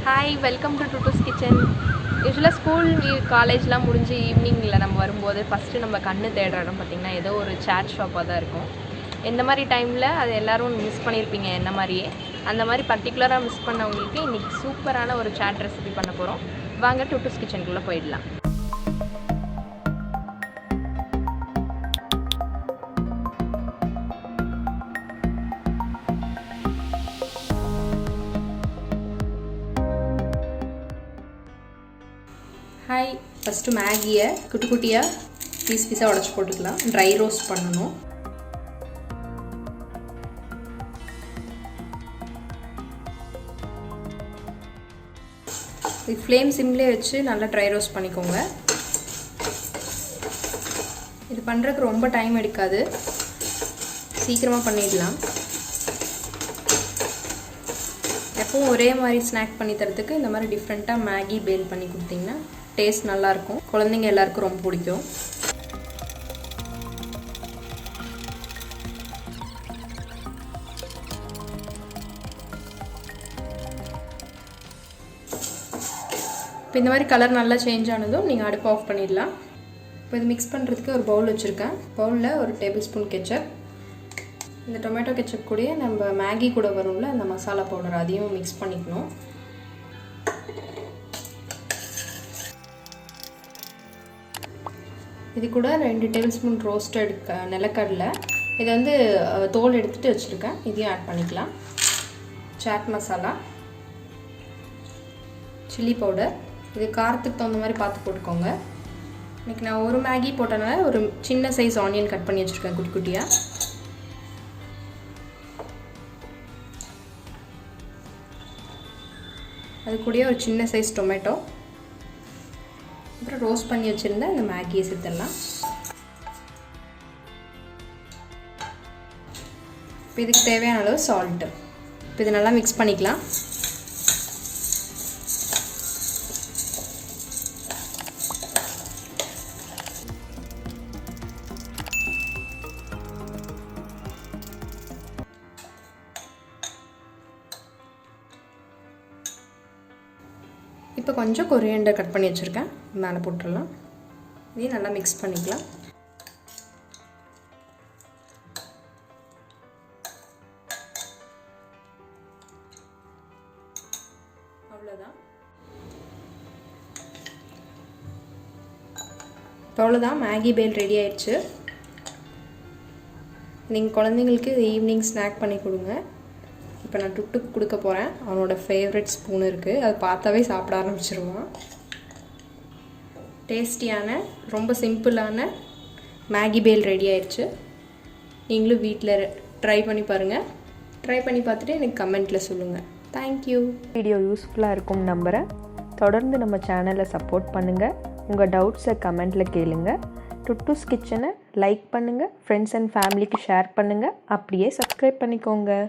Hi, welcome to Tutu's Kitchen. Usually school, college la முடிஞ்சு ஈவினிங்ல நம்ம வரும்போது ஃபர்ஸ்ட் நம்ம கண்ணு தேடுற இடம் பார்த்தீங்கன்னா ஏதோ ஒரு சாட் ஷாப்பாக தான் இருக்கும். இந்த மாதிரி டைமில் அது எல்லோரும் மிஸ் பண்ணியிருப்பீங்க என்ன மாதிரியே. அந்த மாதிரி பர்டிகுலராக மிஸ் பண்ணவங்களுக்கு இன்றைக்கி சூப்பரான ஒரு சாட் ரெசிபி பண்ண போகிறோம். வாங்க டுட்டுஸ் கிச்சனுக்குள்ளே போயிடலாம். ஹாய், ஃபஸ்ட்டு மேகியை குட்டி குட்டியாக பீஸாக உடச்சி போட்டுக்கலாம். ட்ரை ரோஸ்ட் பண்ணணும். இது ஃப்ளேம் சிம்லேயே வச்சு நல்லா ட்ரை ரோஸ்ட் பண்ணிக்கோங்க. இது பண்ணுறதுக்கு ரொம்ப டைம் எடுக்காது, சீக்கிரமாக பண்ணிடலாம். எப்பவும் ஒரே மாதிரி ஸ்நாக் பண்ணி தரத்துக்கு இந்த மாதிரி டிஃப்ரெண்ட்டாக மேகி பேல் பண்ணி கொடுத்தீங்கன்னா டேஸ்ட் நல்லாயிருக்கும். குழந்தைங்க எல்லாருக்கும் ரொம்ப பிடிக்கும். இப்போ இந்த மாதிரி கலர் நல்லா சேஞ்ச் ஆனதும் நீங்கள் அடுப்பு ஆஃப் பண்ணிடலாம். இப்போ இது மிக்ஸ் பண்ணுறதுக்கு ஒரு பவுல் வச்சுருக்கேன். பவுலில் ஒரு டேபிள் ஸ்பூன் கெச்சப், இந்த டொமேட்டோ கெச்சப் கூடயே நம்ம மேகி கூட வரும்ல அந்த மசாலா பவுடர், அதையும் மிக்ஸ் பண்ணிக்கணும். இது கூட 2 டேபிள் ஸ்பூன் ரோஸ்டட் நிலக்கடலை, இது வந்து தோல் எடுத்துகிட்டு வச்சுருக்கேன், இதையும் ஆட் பண்ணிக்கலாம். சாட் மசாலா, சில்லி பவுடர், இது காரத்துக்கு தகுந்த மாதிரி பார்த்து போட்டுக்கோங்க. இன்றைக்கி நான் ஒரு மேகி போட்டனால ஒரு சின்ன சைஸ் ஆனியன் கட் பண்ணி வச்சுருக்கேன் குட்டி குட்டியாக. அது கூடயே ஒரு சின்ன சைஸ் டொமேட்டோ, அப்புறம் ரோஸ்ட் பண்ணி வச்சுருந்தா இந்த மேகியை சேர்த்துடலாம். இப்போ இதுக்கு தேவையான அளவு சால்ட்டு. இப்போ இது நல்லா மிக்ஸ் பண்ணிக்கலாம். இப்போ கொஞ்சம் coriander கட் பண்ணி வச்சுருக்கேன், மேலே போட்டுடலாம். இதையும் நல்லா மிக்ஸ் பண்ணிக்கலாம். அவ்வளோதான். இப்போ அவ்வளோதான், மேகி பேல் ரெடி ஆயிடுச்சு. நீங்கள் குழந்தைங்களுக்கு ஈவினிங் ஸ்நாக் பண்ணி கொடுங்க. இப்போ நான் டுட்டுக்கு கொடுக்க போகிறேன். அவனோட ஃபேவரட் ஸ்பூன் இருக்குது, அது பார்த்தாவே சாப்பிட ஆரம்பிச்சிருவான். டேஸ்டியான ரொம்ப சிம்பிளான மேகி பேல் ரெடி ஆயிடுச்சு. நீங்களும் வீட்டில் ட்ரை பண்ணி பாருங்கள். ட்ரை பண்ணி பார்த்துட்டு எனக்கு கமெண்ட்டில் சொல்லுங்கள். தேங்க்யூ. வீடியோ யூஸ்ஃபுல்லாக இருக்கும் நம்புகிறேன். தொடர்ந்து நம்ம சேனலை சப்போர்ட் பண்ணுங்கள். உங்கள் டவுட்ஸை கமெண்ட்டில் கேளுங்க. டுட்டூஸ் கிச்சனை லைக் பண்ணுங்கள், ஃப்ரெண்ட்ஸ் அண்ட் ஃபேமிலிக்கு ஷேர் பண்ணுங்கள், அப்படியே சப்ஸ்கிரைப் பண்ணிக்கோங்க.